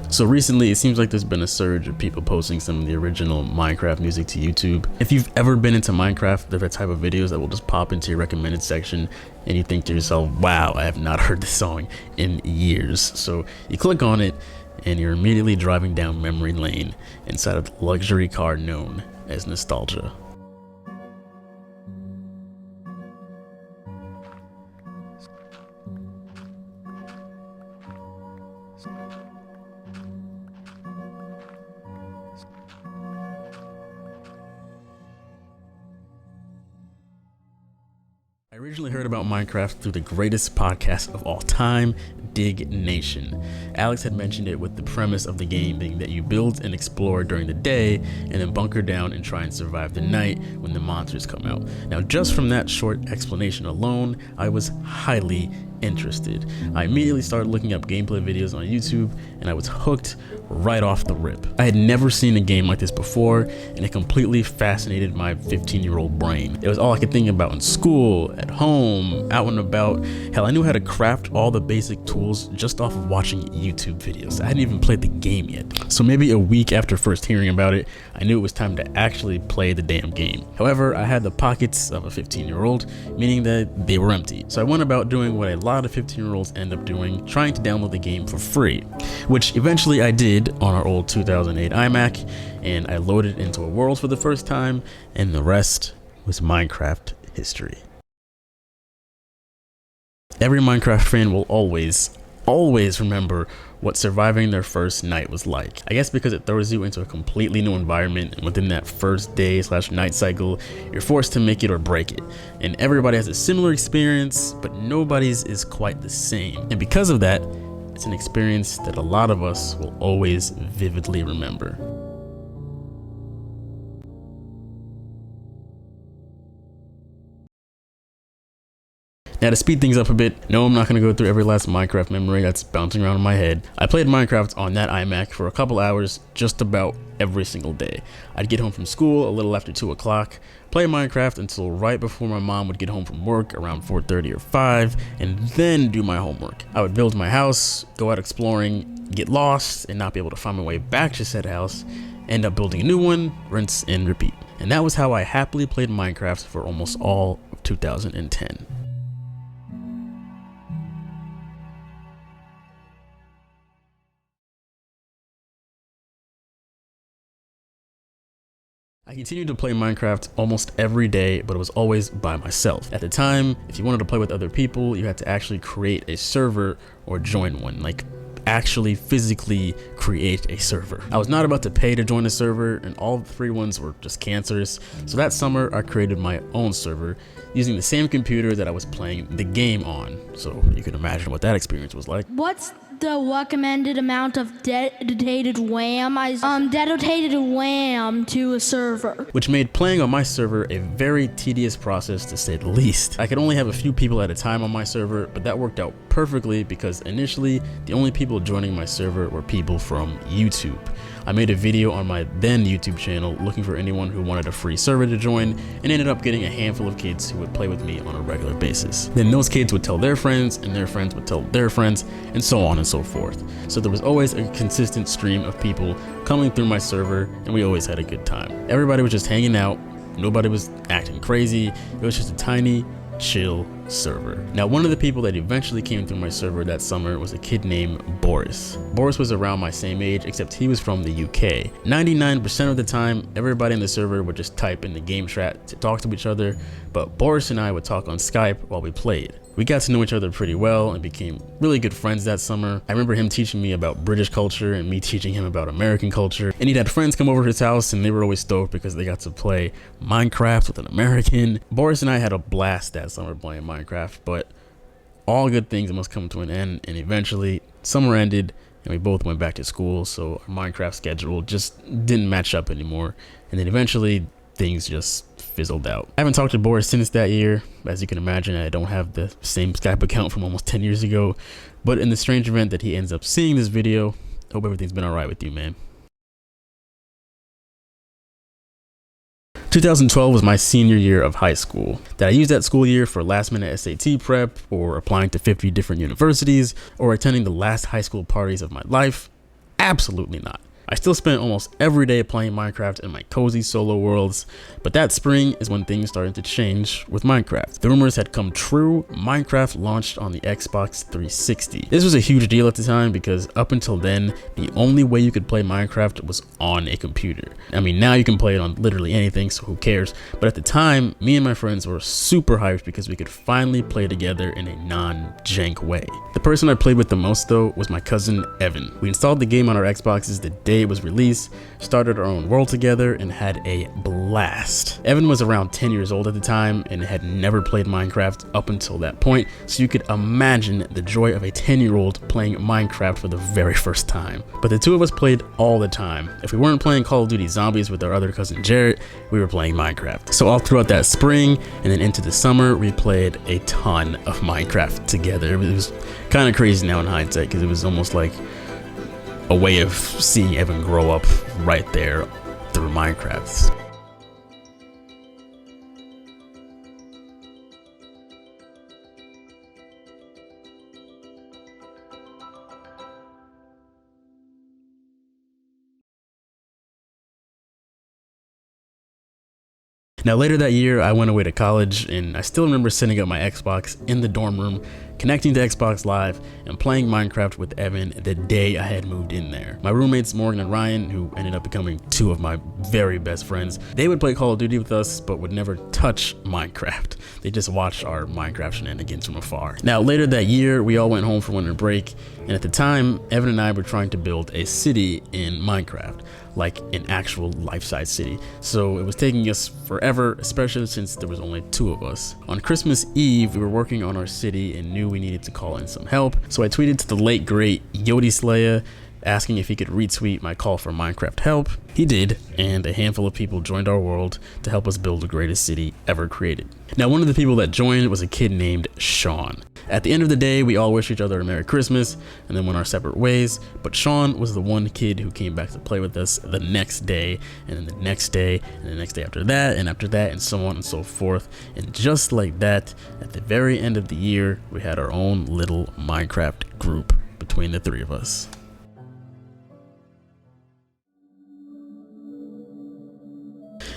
So recently, it seems like there's been a surge of people posting some of the original Minecraft music to YouTube. If you've ever been into Minecraft, they're the type of videos that will just pop into your recommended section and you think to yourself, wow, I have not heard this song in years. So you click on it and you're immediately driving down memory lane inside of the luxury car known as nostalgia. I originally heard about Minecraft through the greatest podcast of all time, Dig Nation. Alex had mentioned it with the premise of the game being that you build and explore during the day and then bunker down and try and survive the night when the monsters come out. Now, just from that short explanation alone, I was highly interested. I immediately started looking up gameplay videos on YouTube and I was hooked right off the rip. I had never seen a game like this before and it completely fascinated my 15-year-old brain. It was all I could think about in school, at home, out and about. Hell, I knew how to craft all the basic tools just off of watching YouTube videos. I hadn't even played the game yet. So maybe a week after first hearing about it, I knew it was time to actually play the damn game. However, I had the pockets of a 15-year-old, meaning that they were empty. So I went about doing what a lot of 15-year-olds end up doing, trying to download the game for free, which eventually I did on our old 2008 iMac, and I loaded into a world for the first time, and the rest was Minecraft history. Every Minecraft fan will always remember what surviving their first night was like. I guess because it throws you into a completely new environment, and within that first day / night cycle, you're forced to make it or break it. And everybody has a similar experience, but nobody's is quite the same. And because of that, it's an experience that a lot of us will always vividly remember. Now, to speed things up a bit, no, I'm not going to go through every last Minecraft memory that's bouncing around in my head. I played Minecraft on that iMac for a couple hours just about every single day. I'd get home from school a little after 2 o'clock, play Minecraft until right before my mom would get home from work around 4:30 or 5, and then do my homework. I would build my house, go out exploring, get lost, and not be able to find my way back to said house, end up building a new one, rinse and repeat. And that was how I happily played Minecraft for almost all of 2010. I continued to play Minecraft almost every day, but it was always by myself. At the time, if you wanted to play with other people, you had to actually create a server or join one, like actually physically create a server. I was not about to pay to join a server, and all the free ones were just cancerous. So that summer, I created my own server using the same computer that I was playing the game on. So you can imagine what that experience was like. What's the recommended amount of dedicated RAM? Dedicated RAM to a server. Which made playing on my server a very tedious process, to say the least. I could only have a few people at a time on my server, but that worked out perfectly because initially the only people joining my server were people from YouTube. I made a video on my then YouTube channel looking for anyone who wanted a free server to join, and ended up getting a handful of kids who would play with me on a regular basis. Then those kids would tell their friends, and their friends would tell their friends, and so on and so forth. So there was always a consistent stream of people coming through my server, and we always had a good time. Everybody was just hanging out, nobody was acting crazy, it was just a tiny, chill server. Now, one of the people that eventually came through my server that summer was a kid named Boris. Boris was around my same age, except he was from the UK. 99% of the time, everybody in the server would just type in the game chat to talk to each other, but Boris and I would talk on Skype while we played. We got to know each other pretty well and became really good friends that summer. I remember him teaching me about British culture and me teaching him about American culture. And he'd had friends come over to his house and they were always stoked because they got to play Minecraft with an American. Boris and I had a blast that summer playing Minecraft, but all good things must come to an end, and eventually summer ended and we both went back to school, so our Minecraft schedule just didn't match up anymore. And then eventually things just fizzled out. I haven't talked to Boris since that year. As you can imagine, I don't have the same Skype account from almost 10 years ago. But in the strange event that he ends up seeing this video, hope everything's been alright with you, man. 2012 was my senior year of high school. Did I use that school year for last minute SAT prep, or applying to 50 different universities, or attending the last high school parties of my life? Absolutely not. I still spent almost every day playing Minecraft in my cozy solo worlds, but that spring is when things started to change with Minecraft. The rumors had come true. Minecraft launched on the Xbox 360. This was a huge deal at the time because up until then, the only way you could play Minecraft was on a computer. I mean, now you can play it on literally anything, so who cares? But at the time, me and my friends were super hyped because we could finally play together in a non-jank way. The person I played with the most though was my cousin Evan. We installed the game on our Xboxes the day it was released, started our own world together, and had a blast. Evan was around 10 years old at the time and had never played Minecraft up until that point, so you could imagine the joy of a 10-year-old playing Minecraft for the very first time. But the two of us played all the time. If we weren't playing Call of Duty Zombies with our other cousin Jarrett, we were playing Minecraft. So all throughout that spring and then into the summer, we played a ton of Minecraft together. It was kind of crazy now in hindsight because it was almost like a way of seeing Evan grow up right there through Minecraft. Now later that year, I went away to college, and I still remember setting up my Xbox in the dorm room, connecting to Xbox Live, and playing Minecraft with Evan the day I had moved in there. My roommates Morgan and Ryan, who ended up becoming two of my very best friends, they would play Call of Duty with us, but would never touch Minecraft. They just watched our Minecraft shenanigans from afar. Now later that year, we all went home for winter break, and at the time, Evan and I were trying to build a city in Minecraft, like an actual life-size city. So it was taking us forever, especially since there was only two of us. On Christmas Eve, we were working on our city and knew we needed to call in some help. So I tweeted to the late great Yodi Slaya asking if he could retweet my call for Minecraft help. He did, and a handful of people joined our world to help us build the greatest city ever created. Now, one of the people that joined was a kid named Sean. At the end of the day, we all wished each other a Merry Christmas and then went our separate ways, but Sean was the one kid who came back to play with us the next day, and then the next day, and the next day after that, and so on and so forth. And just like that, at the very end of the year, we had our own little Minecraft group between the three of us.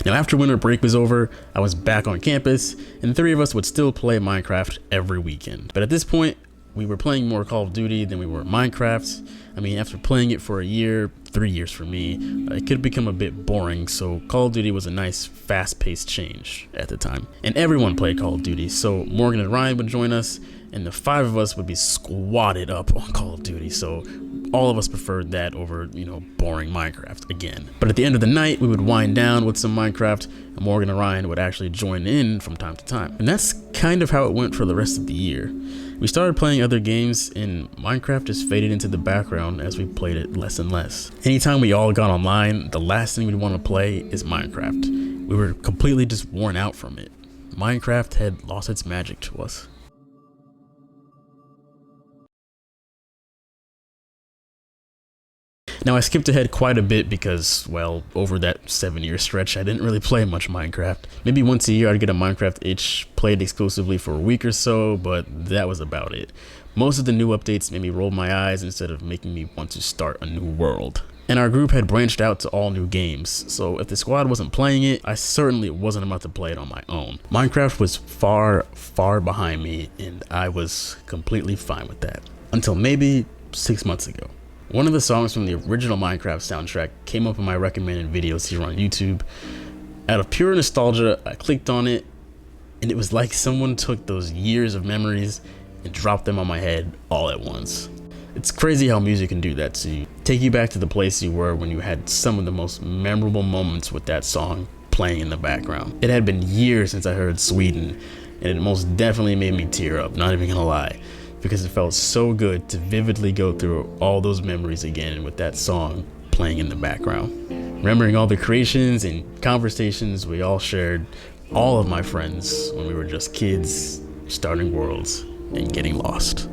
Now after winter break was over, I was back on campus, and the three of us would still play Minecraft every weekend. But at this point, we were playing more Call of Duty than we were Minecraft. I mean, after playing it for a year, 3 years for me, it could become a bit boring, so Call of Duty was a nice fast-paced change at the time. And everyone played Call of Duty, so Morgan and Ryan would join us, and the five of us would be squatted up on Call of Duty, so all of us preferred that over, boring Minecraft again. But at the end of the night, we would wind down with some Minecraft, and Morgan and Ryan would actually join in from time to time. And that's kind of how it went for the rest of the year. We started playing other games, and Minecraft just faded into the background as we played it less and less. Anytime we all got online, the last thing we'd want to play is Minecraft. We were completely just worn out from it. Minecraft had lost its magic to us. Now I skipped ahead quite a bit because, well, over that 7-year stretch, I didn't really play much Minecraft. Maybe once a year I'd get a Minecraft itch, played exclusively for a week or so, but that was about it. Most of the new updates made me roll my eyes instead of making me want to start a new world. And our group had branched out to all new games, so if the squad wasn't playing it, I certainly wasn't about to play it on my own. Minecraft was far, far behind me, and I was completely fine with that. Until maybe 6 months ago. One of the songs from the original Minecraft soundtrack came up in my recommended videos here on YouTube. Out of pure nostalgia, I clicked on it, and it was like someone took those years of memories and dropped them on my head all at once. It's crazy how music can do that to you. Take you back to the place you were when you had some of the most memorable moments with that song playing in the background. It had been years since I heard Sweden, and it most definitely made me tear up, not even gonna lie. because it felt so good to vividly go through all those memories again with that song playing in the background. Remembering all the creations and conversations we all shared, all of my friends, when we were just kids, starting worlds and getting lost.